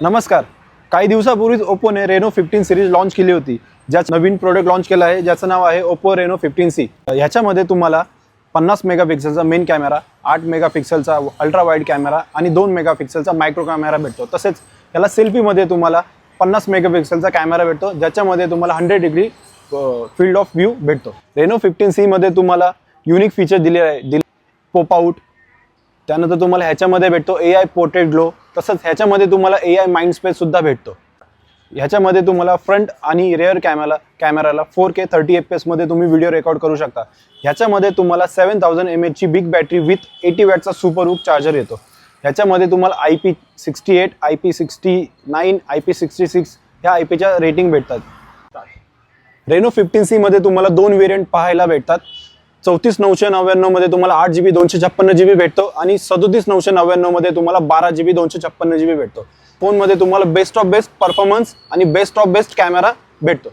नमस्कार. काही दिवसापूर्वीच ओप्पोने Reno 15 series launch केली होती. ज्याचं नवीन प्रोडक्ट लॉन्च केलं आहे, ज्याचं नाव आहे ओप्पो रेनो 15C. ह्याच्यामध्ये तुम्हाला 50 मेगापिक्सेलचा मेन कॅमेरा, 8 मेगापिक्सेलचा अल्ट्रा वाईड कॅमेरा आणि 2 मेगापिक्सेलचा मायक्रो कॅमेरा भेटतो. तसेच याला सेल्फीमध्ये तुम्हाला 50 मेगापिक्सेलचा कॅमेरा भेटतो, ज्याच्यामध्ये तुम्हाला 100 डिग्री फील्ड ऑफ व्ह्यू भेटतो. रेनो 15C मध्ये तुम्हाला युनिक फीचर दिले आहे, पॉप आउट. त्यानंतर तुम्हाला ह्याच्यामध्ये भेटतो AI पोर्ट्रेट ग्लो. तसंच ह्याच्यामध्ये तुम्हाला AI माइंड स्पेस सुद्धा भेटतो. ह्याच्यामध्ये तुम्हाला फ्रंट आणि रेअर कॅमेराला 4K 30 fps मध्ये तुम्ही व्हिडिओ रेकॉर्ड करू शकता. ह्याच्यामध्ये तुम्हाला 7000 mAh ची बिग बॅटरी विथ 80 वॅटचा सुपर हुक चार्जर येतो. ह्याच्यामध्ये तुम्हाला IP68, IP69, IP66 ह्या IPच्या रेटिंग भेटतात. रेनो 15C मध्ये तुम्हाला दोन व्हेरियंट पाहायला भेटतात. 34999 मध्ये तुम्हाला 8GB 256GB भेटतो आणि 37999 मध्ये तुम्हाला 12GB 256GB भेटतो. फोनमध्ये तुम्हाला बेस्ट ऑफ बेस्ट परफॉर्मन्स आणि बेस्ट ऑफ बेस्ट कॅमेरा भेटतो.